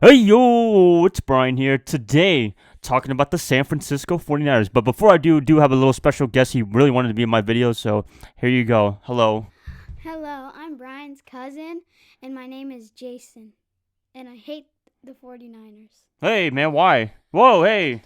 Hey yo, it's Brian here. Today, talking about the San Francisco 49ers. But before I do have a little special guest. He really wanted to be in my video, so here you go. Hello. Hello, I'm Brian's cousin, and my name is Jason, and I hate the 49ers. Hey man, why? Whoa, hey.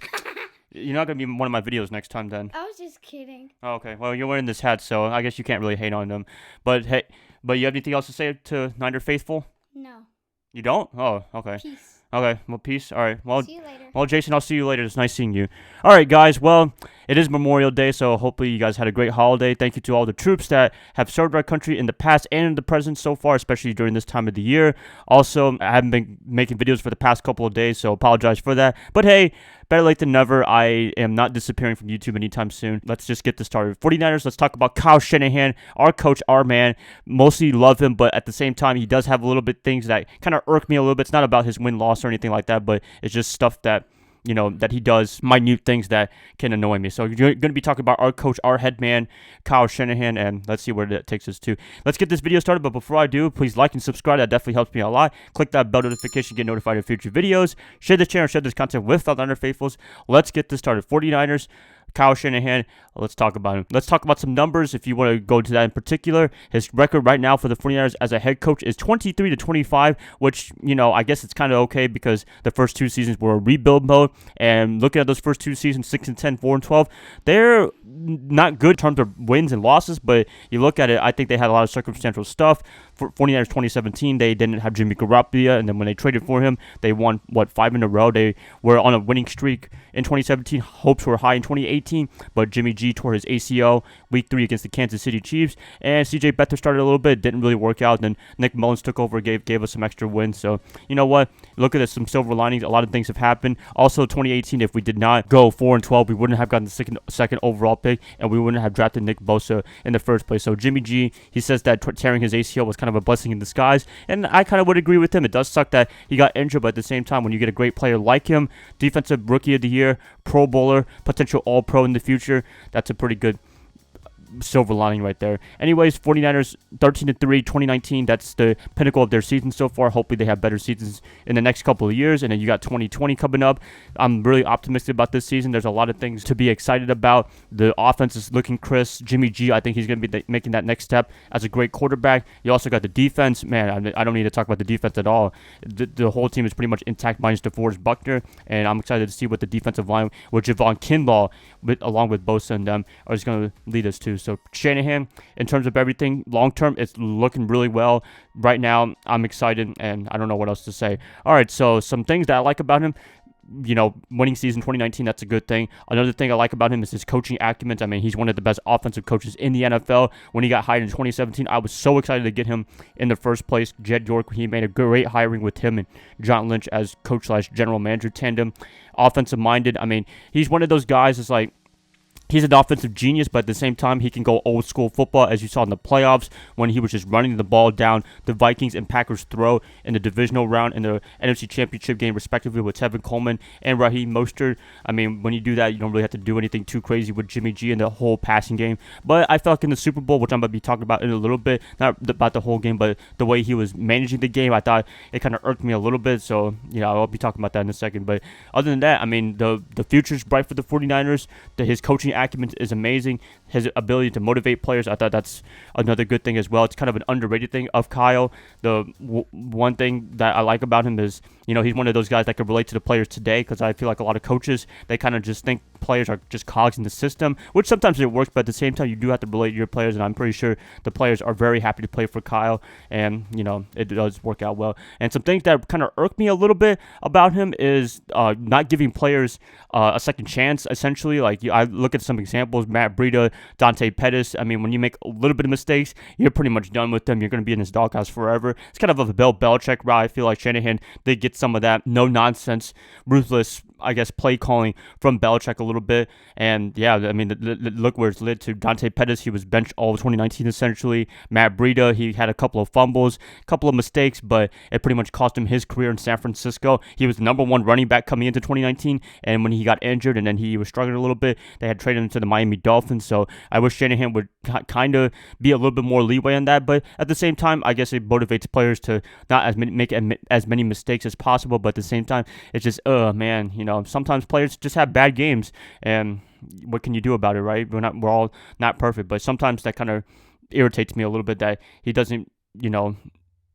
You're not gonna be in one of my videos next time then. I was just kidding. Oh, okay, well you're wearing this hat, so I guess you can't really hate on them. But hey, you have anything else to say to Niner faithful? No. You don't? Oh, okay. Peace. Okay, well, peace. All right. Well, See you later. Jason, I'll see you later. It's nice seeing you. All right, guys. Well, it is Memorial Day, so hopefully you guys had a great holiday. Thank you to all the troops that have served our country in the past and in the present so far, especially during this time of the year. Also, I haven't been making videos for the past couple of days, so apologize for that. But hey, better late than never. I am not disappearing from YouTube anytime soon. Let's just get this started. 49ers, let's talk about Kyle Shanahan, our coach, our man. Mostly love him, but at the same time, he does have a little bit things that kind of irk me a little bit. It's not about his win-loss or anything like that, but it's just stuff that that he does, minute things that can annoy me. So you're going to be talking about our coach, our head man, Kyle Shanahan, and let's see where that takes us to. Let's get this video started, but before I do, please like and subscribe. That definitely helps me a lot. Click that bell notification, get notified of future videos. Share this channel, share this content with other faithfuls. Let's get this started. 49ers, Kyle Shanahan, let's talk about him. Let's talk about some numbers if you want to go to that in particular. His record right now for the 49ers as a head coach is 23-25, which, I guess it's kind of okay because the first two seasons were a rebuild mode. And looking at those first two seasons, 6-10, 4-12, they're not good in terms of wins and losses, but you look at it, I think they had a lot of circumstantial stuff. For 49ers 2017, they didn't have Jimmy Garoppolo, and then when they traded for him, they won, 5 in a row. They were on a winning streak in 2017. Hopes were high in 2018, but Jimmy G tore his ACL week 3 against the Kansas City Chiefs, and CJ Beathard started a little bit, didn't really work out. Then Nick Mullins took over, gave us some extra wins. So, you know what? Look at this, some silver linings. A lot of things have happened. Also, 2018, if we did not go 4-12, we wouldn't have gotten the second overall pick, and we wouldn't have drafted Nick Bosa in the first place. So Jimmy G, he says that tearing his ACL was kind of a blessing in disguise, and I kind of would agree with him. It does suck that he got injured, but at the same time, when you get a great player like him, defensive rookie of the year, Pro Bowler, potential All-Pro in the future, that's a pretty good silver lining right there. Anyways, 49ers 13-3 2019. That's the pinnacle of their season so far. Hopefully they have better seasons in the next couple of years, and then you got 2020 coming up. I'm really optimistic about this season. There's a lot of things to be excited about. The offense is looking crisp. Jimmy G, I think he's going to be making that next step as a great quarterback. You also got the defense. Man, I don't need to talk about the defense at all. The whole team is pretty much intact minus DeForest Buckner, and I'm excited to see what the defensive line with Javon Kinlaw, along with Bosa and them, is going to lead us to. So Shanahan, in terms of everything, long term, it's looking really well. Right now, I'm excited, and I don't know what else to say. All right, so some things that I like about him. Winning season 2019, that's a good thing. Another thing I like about him is his coaching acumen. I mean, he's one of the best offensive coaches in the NFL. When he got hired in 2017, I was so excited to get him in the first place. Jed York, he made a great hiring with him and John Lynch as coach/general manager tandem. Offensive minded. I mean, he's one of those guys that's like, he's an offensive genius, but at the same time, he can go old school football, as you saw in the playoffs when he was just running the ball down the Vikings and Packers' throat in the divisional round in the NFC Championship game, respectively, with Tevin Coleman and Raheem Mostert. I mean, when you do that, you don't really have to do anything too crazy with Jimmy G and the whole passing game. But I felt like in the Super Bowl, which I'm going to be talking about in a little bit, not about the whole game, but the way he was managing the game, I thought it kind of irked me a little bit. So, I'll be talking about that in a second. But other than that, I mean, the future's bright for the 49ers. His coaching acumen is amazing. His ability to motivate players, I thought that's another good thing as well. It's kind of an underrated thing of Kyle. The one thing that I like about him is, he's one of those guys that can relate to the players today, because I feel like a lot of coaches, they kind of just think players are just cogs in the system, which sometimes it works, but at the same time, you do have to relate to your players, and I'm pretty sure the players are very happy to play for Kyle, and, it does work out well. And some things that kind of irk me a little bit about him is not giving players a second chance, essentially. Like, I look at some examples, Matt Breida, Dante Pettis. I mean, when you make a little bit of mistakes, you're pretty much done with them. You're going to be in his doghouse forever. It's kind of a Bill Belichick route. I feel like Shanahan did get some of that no-nonsense, ruthless I guess, play calling from Belichick a little bit. And yeah, I mean, look where it's led to. Dante Pettis, he was benched all of 2019 essentially. Matt Breida, he had a couple of fumbles, a couple of mistakes, but it pretty much cost him his career in San Francisco. He was the number one running back coming into 2019, and when he got injured and then he was struggling a little bit, they had traded him to the Miami Dolphins. So I wish Shanahan would kind of be a little bit more leeway on that, but at the same time, I guess it motivates players to not make as many mistakes as possible. But at the same time, it's just, man, sometimes players just have bad games, and what can you do about it, right? We're all not perfect, but sometimes that kind of irritates me a little bit that he doesn't,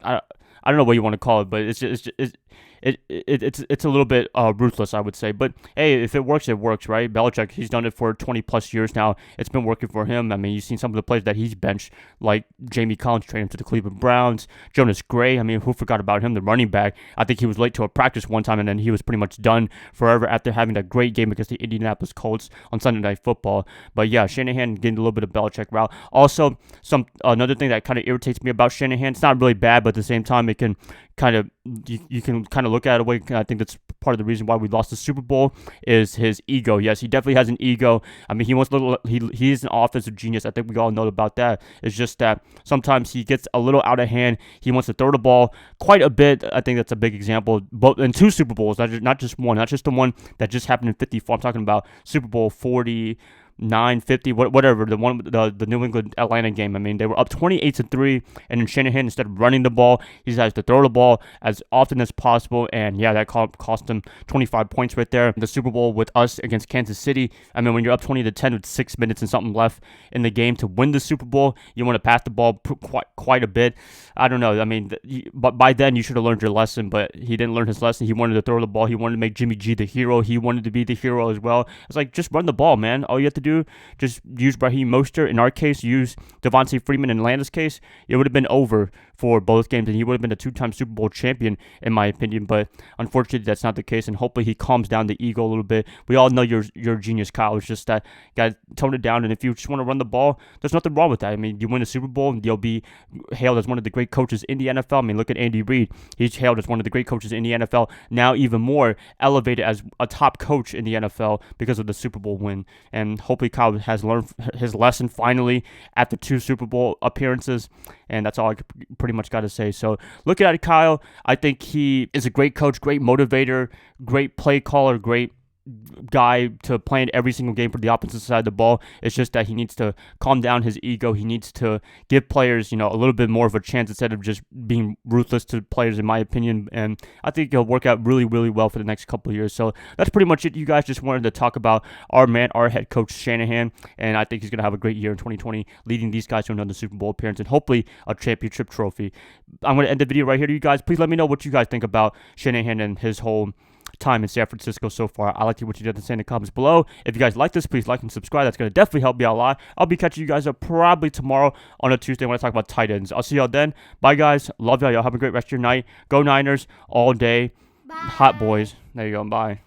I don't know what you want to call it, but it's a little bit ruthless, I would say. But hey, if it works, it works, right? Belichick, he's done it for 20 plus years now. It's been working for him. I mean, you've seen some of the players that he's benched, like Jamie Collins, traded him to the Cleveland Browns. Jonas Gray, I mean, who forgot about him, the running back? I think he was late to a practice one time, and then he was pretty much done forever after having that great game against the Indianapolis Colts on Sunday Night Football. But yeah, Shanahan getting a little bit of Belichick route. Also, another thing that kind of irritates me about Shanahan, it's not really bad, but at the same time, it can kind of you can kind of look at it away. I think that's part of the reason why we lost the Super Bowl is his ego. Yes, he definitely has an ego. I mean, he is an offensive genius. I think we all know about that. It's just that sometimes he gets a little out of hand. He wants to throw the ball quite a bit. I think that's a big example. But in 2 Super Bowls, not just one, not just the one that just happened in '54. I'm talking about Super Bowl 40. 9-50, whatever, the New England Atlanta game. I mean, they were up 28-3, and then Shanahan, instead of running the ball, he decides to throw the ball as often as possible, and yeah, that cost him 25 points right there. The Super Bowl with us against Kansas City, I mean, when you're up 20-10 with 6 minutes and something left in the game to win the Super Bowl, you want to pass the ball quite a bit. I don't know. I mean, but by then you should have learned your lesson, but he didn't learn his lesson. He wanted to throw the ball. He wanted to make Jimmy G the hero. He wanted to be the hero as well. It's like, just run the ball, man. All you have to do, just use Raheem Mostert. In our case, use Devontae Freeman. In Atlanta's case, it would have been over for both games, and he would have been a 2-time Super Bowl champion, in my opinion. But unfortunately, that's not the case, and hopefully he calms down the ego a little bit. We all know you're a genius, Kyle. It's just that, guys, tone it down, and if you just want to run the ball, there's nothing wrong with that. I mean, you win a Super Bowl, and you'll be hailed as one of the great coaches in the NFL. I mean, look at Andy Reid. He's hailed as one of the great coaches in the NFL, now even more elevated as a top coach in the NFL because of the Super Bowl win. And hopefully Kyle has learned his lesson finally after 2 Super Bowl appearances, and that's all I pretty much got to say. So looking at Kyle, I think he is a great coach, great motivator, great play caller, great guy to play in every single game for the opposite side of the ball. It's just that he needs to calm down his ego. He needs to give players, a little bit more of a chance instead of just being ruthless to players, in my opinion. And I think he'll work out really, really well for the next couple of years. So that's pretty much it. You guys just wanted to talk about our head coach Shanahan, and I think he's going to have a great year in 2020, leading these guys to another Super Bowl appearance and hopefully a championship trophy. I'm going to end the video right here to you guys. Please let me know what you guys think about Shanahan and his whole time in San Francisco so far. I like to hear what you have to say in the comments below. If you guys like this, please like and subscribe. That's going to definitely help me out a lot. I'll be catching you guys up probably tomorrow on a Tuesday when I talk about tight ends. I'll see y'all then. Bye, guys. Love y'all. Y'all have a great rest of your night. Go Niners all day. Bye. Hot boys. There you go. Bye.